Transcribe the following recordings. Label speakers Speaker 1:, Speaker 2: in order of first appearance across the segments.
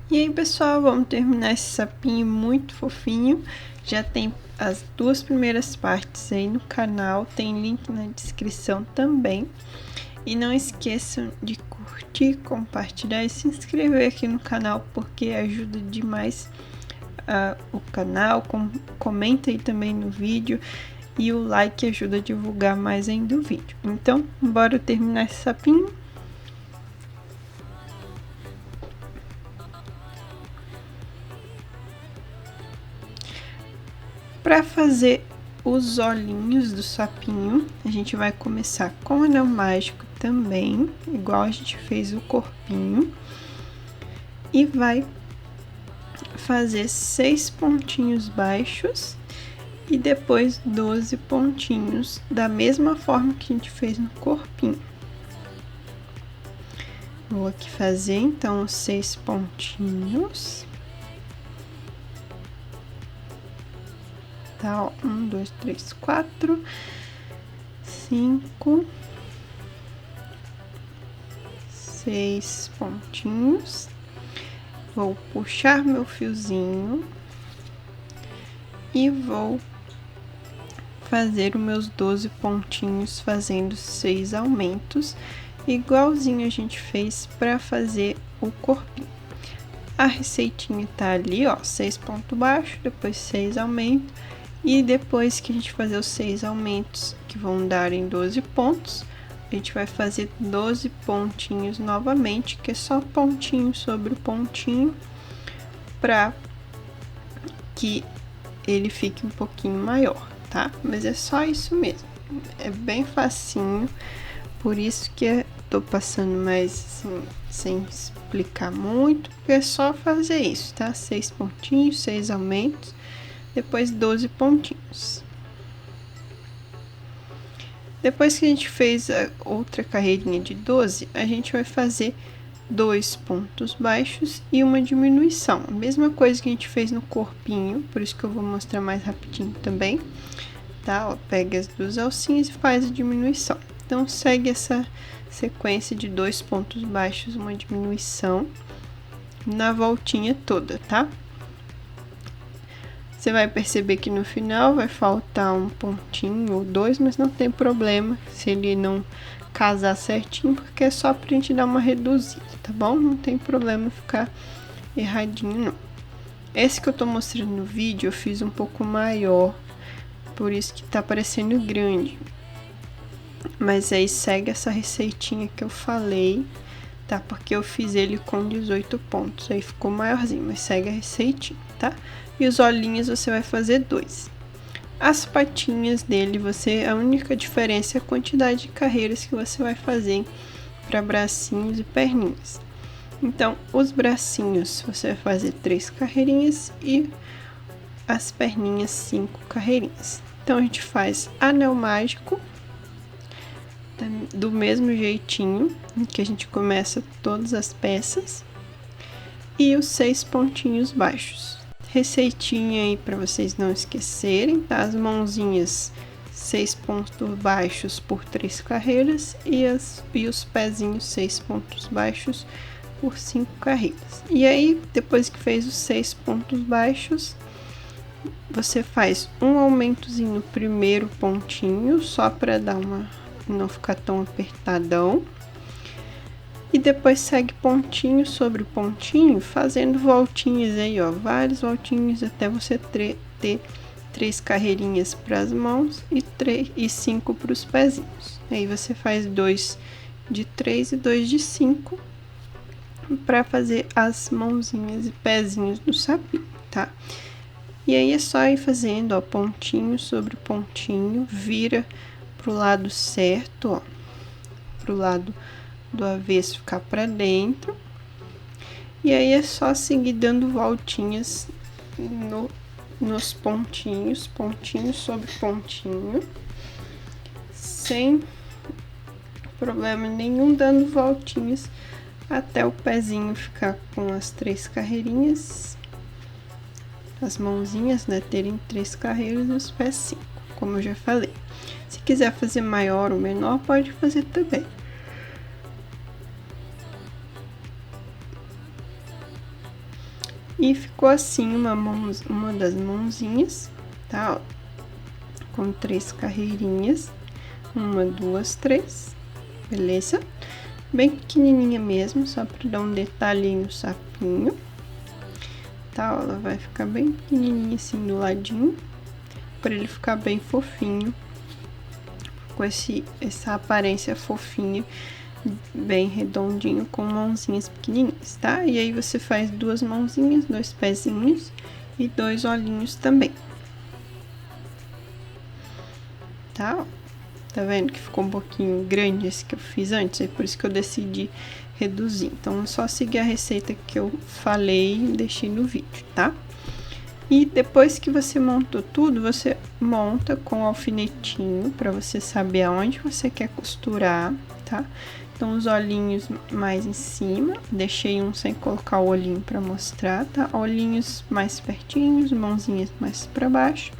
Speaker 1: E aí, pessoal, vamos terminar esse sapinho muito fofinho. Já tem as duas primeiras partes aí no canal, tem link na descrição também. E não esqueçam de curtir, compartilhar e se inscrever aqui no canal, porque ajuda demais o canal. Comenta aí também no vídeo, e o like ajuda a divulgar mais ainda o vídeo. Então, bora terminar esse sapinho. Para fazer os olhinhos do sapinho, a gente vai começar com anel mágico também, igual a gente fez o corpinho, e vai fazer 6 pontinhos baixos e depois 12 pontinhos, da mesma forma que a gente fez no corpinho. Vou aqui fazer então os 6 pontinhos. Tá, ó, 1, 2, 3, 4, 5, 6 pontinhos. Vou puxar meu fiozinho e vou fazer os meus 12 pontinhos, fazendo 6 aumentos, igualzinho a gente fez para fazer o corpinho. A receitinha tá ali, ó, 6 pontos baixos, depois 6 aumentos, e depois que a gente fazer os 6 aumentos, que vão dar em 12 pontos, a gente vai fazer 12 pontinhos novamente, que é só pontinho sobre pontinho, para que ele fique um pouquinho maior, tá? Mas é só isso mesmo, é bem facinho, por isso que eu tô passando mais assim, sem explicar muito, porque é só fazer isso, tá? 6 pontinhos, 6 aumentos, depois 12 pontinhos. Depois que a gente fez a outra carreirinha de 12, a gente vai fazer 2 pontos baixos e uma diminuição. A mesma coisa que a gente fez no corpinho, por isso que eu vou mostrar mais rapidinho também, tá? Ó, pega as duas alcinhas e faz a diminuição. Então, segue essa sequência de 2 pontos baixos, uma diminuição na voltinha toda, tá? Você vai perceber que no final vai faltar um pontinho ou 2, mas não tem problema se ele não casar certinho, porque é só pra gente dar uma reduzida, tá bom? Não tem problema ficar erradinho, não. Esse que eu tô mostrando no vídeo, eu fiz um pouco maior, por isso que tá parecendo grande. Mas aí segue essa receitinha que eu falei, tá? Porque eu fiz ele com 18 pontos, aí ficou maiorzinho, mas segue a receitinha, tá? E os olhinhos você vai fazer 2. As patinhas dele, a única diferença é a quantidade de carreiras que você vai fazer para bracinhos e perninhas. Então, os bracinhos você vai fazer 3 carreirinhas e as perninhas 5 carreirinhas. Então, a gente faz anel mágico do mesmo jeitinho que a gente começa todas as peças, e os 6 pontinhos baixos. Receitinha aí para vocês não esquecerem, tá? As mãozinhas 6 pontos baixos por 3 carreiras e os pezinhos 6 pontos baixos por 5 carreiras. E aí, depois que fez os 6 pontos baixos, você faz um aumentozinho no primeiro pontinho, só para dar não ficar tão apertadão. E depois segue pontinho sobre pontinho, fazendo voltinhas aí, ó, várias voltinhas até você ter 3 carreirinhas para as mãos e 5 para os pezinhos. Aí você faz 2 de 3 e 2 de 5 para fazer as mãozinhas e pezinhos do sapinho, tá? E aí é só ir fazendo, ó, pontinho sobre pontinho, vira pro lado certo, ó, pro lado do avesso ficar para dentro, e aí é só seguir dando voltinhas nos pontinhos, pontinho sobre pontinho, sem problema nenhum, dando voltinhas até o pezinho ficar com as 3 carreirinhas, as mãozinhas, né, terem 3 carreiras e os pés 5, como eu já falei. Se quiser fazer maior ou menor, pode fazer também. E ficou assim uma das mãozinhas, tá? Ó, com 3 carreirinhas, 1, 2, 3, beleza? Bem pequenininha mesmo, só para dar um detalhe aí no sapinho, tá? Ó, ela vai ficar bem pequenininha assim do ladinho, para ele ficar bem fofinho, com essa aparência fofinha, bem redondinho, com mãozinhas pequenininhas, tá? E aí você faz 2 mãozinhas, 2 pezinhos e 2 olhinhos também, tá? Ó, tá vendo que ficou um pouquinho grande esse que eu fiz antes? É por isso que eu decidi reduzir. Então, é só seguir a receita que eu falei e deixei no vídeo, tá? E depois que você montou tudo, você monta com o alfinetinho, para você saber aonde você quer costurar, tá? Então, os olhinhos mais em cima, deixei um sem colocar o olhinho para mostrar, tá? Olhinhos mais pertinhos, mãozinhas mais para baixo.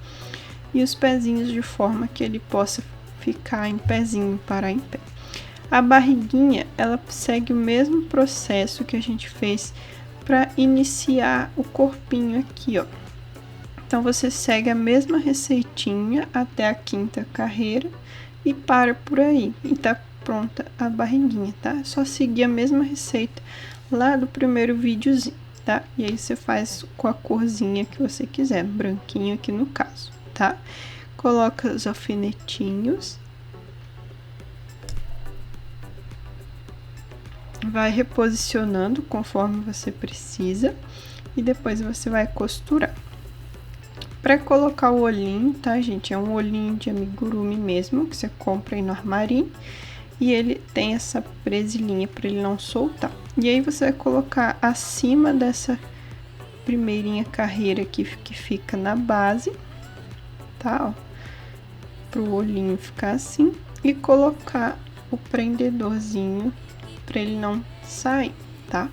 Speaker 1: E os pezinhos de forma que ele possa ficar em pezinho, parar em pé. A barriguinha, ela segue o mesmo processo que a gente fez para iniciar o corpinho aqui, ó. Então, você segue a mesma receitinha até a 5ª carreira e para por aí. E tá pronta a barriguinha, tá? É só seguir a mesma receita lá do primeiro videozinho, tá? E aí, você faz com a corzinha que você quiser, branquinho aqui no caso, tá? Coloca os alfinetinhos. Vai reposicionando conforme você precisa. E depois você vai costurar. Para colocar o olhinho, tá, gente? É um olhinho de amigurumi mesmo, que você compra aí no armarinho. E ele tem essa presilhinha para ele não soltar. E aí, você vai colocar acima dessa primeirinha carreira aqui, que fica na base, tá? Ó, pro olhinho ficar assim. E colocar o prendedorzinho para ele não sair, tá?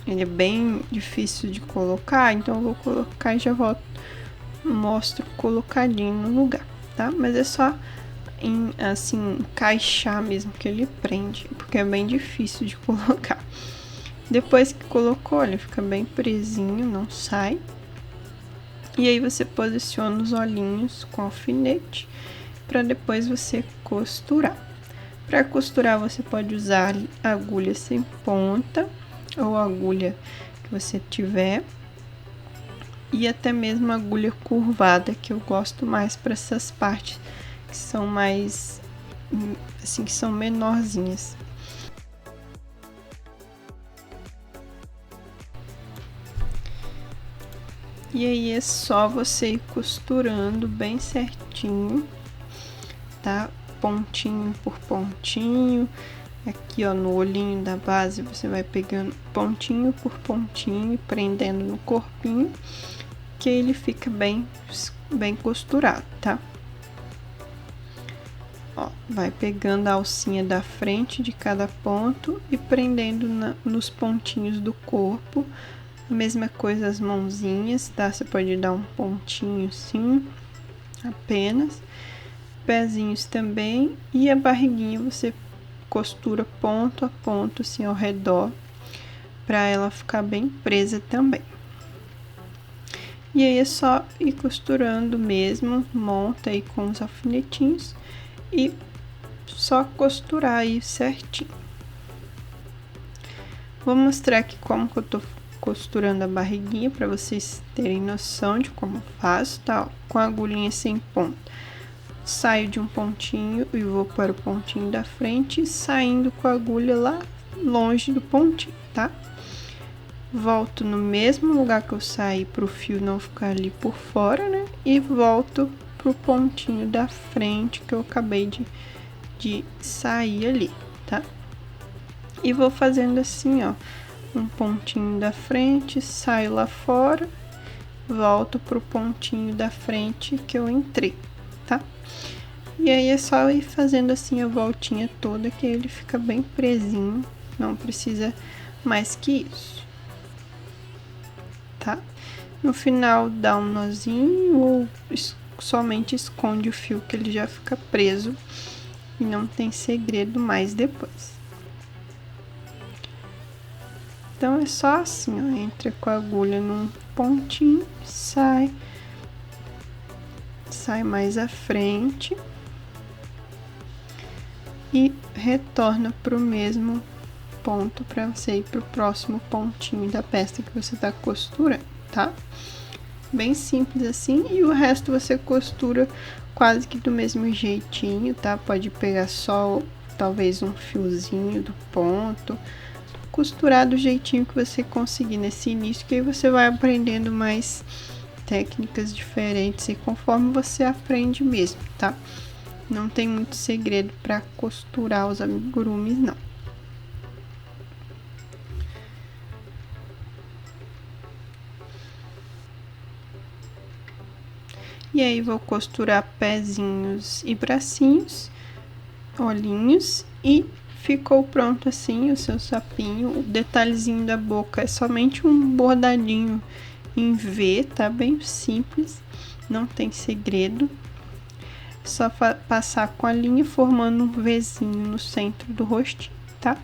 Speaker 1: Ele é bem difícil de colocar, então eu vou colocar e já volto, mostro colocadinho no lugar, tá? Mas é só assim, encaixar mesmo que ele prende, porque é bem difícil de colocar. Depois que colocou, ele fica bem presinho, não sai. E aí, você posiciona os olhinhos com alfinete, para depois você costurar. Para costurar, você pode usar agulha sem ponta, ou agulha que você tiver, e até mesmo agulha curvada, que eu gosto mais para essas partes que são mais, assim, que são menorzinhas. E aí, é só você ir costurando bem certinho, tá? Pontinho por pontinho. Aqui, ó, no olhinho da base, você vai pegando pontinho por pontinho e prendendo no corpinho, que ele fica bem costurado, tá? Ó, vai pegando a alcinha da frente de cada ponto e prendendo nos pontinhos do corpo. A mesma coisa as mãozinhas, tá? Você pode dar um pontinho assim, apenas. Pezinhos também. E a barriguinha você costura ponto a ponto, assim, ao redor, para ela ficar bem presa também. E aí, é só ir costurando mesmo, monta aí com os alfinetinhos e só costurar aí certinho. Vou mostrar aqui como que eu tô costurando a barriguinha, para vocês terem noção de como faço, tá? Com a agulhinha sem ponta. Saio de um pontinho e vou para o pontinho da frente, saindo com a agulha lá longe do pontinho, tá? Volto no mesmo lugar que eu saí, para o fio não ficar ali por fora, né? E volto pro pontinho da frente que eu acabei de sair ali, tá? E vou fazendo assim, ó, um pontinho da frente, saio lá fora, volto pro pontinho da frente que eu entrei, tá? E aí, é só ir fazendo assim a voltinha toda, que ele fica bem presinho, não precisa mais que isso, tá? No final, dá um nozinho ou somente esconde o fio, que ele já fica preso e não tem segredo mais depois. Então é só assim, ó, entra com a agulha num pontinho, sai mais à frente e retorna para o mesmo ponto para você ir para o próximo pontinho da peça que você tá costurando, tá? Bem simples assim, e o resto você costura quase que do mesmo jeitinho, tá? Pode pegar só talvez um fiozinho do ponto, costurar do jeitinho que você conseguir nesse início, que aí você vai aprendendo mais técnicas diferentes e conforme você aprende mesmo, tá? Não tem muito segredo para costurar os amigurumis, não. E aí, vou costurar pezinhos e bracinhos, olhinhos, e ficou pronto assim o seu sapinho. O detalhezinho da boca é somente um bordadinho em V, tá? Bem simples, não tem segredo. Só passar com a linha formando um Vzinho no centro do rostinho, tá?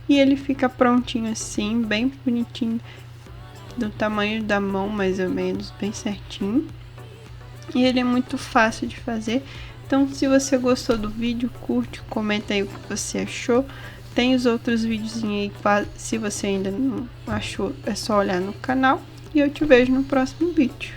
Speaker 1: E ele fica prontinho assim, bem bonitinho, do tamanho da mão mais ou menos, bem certinho. E ele é muito fácil de fazer. Então, se você gostou do vídeo, curte, comenta aí o que você achou. Tem os outros vídeos aí, se você ainda não achou, é só olhar no canal. E eu te vejo no próximo vídeo.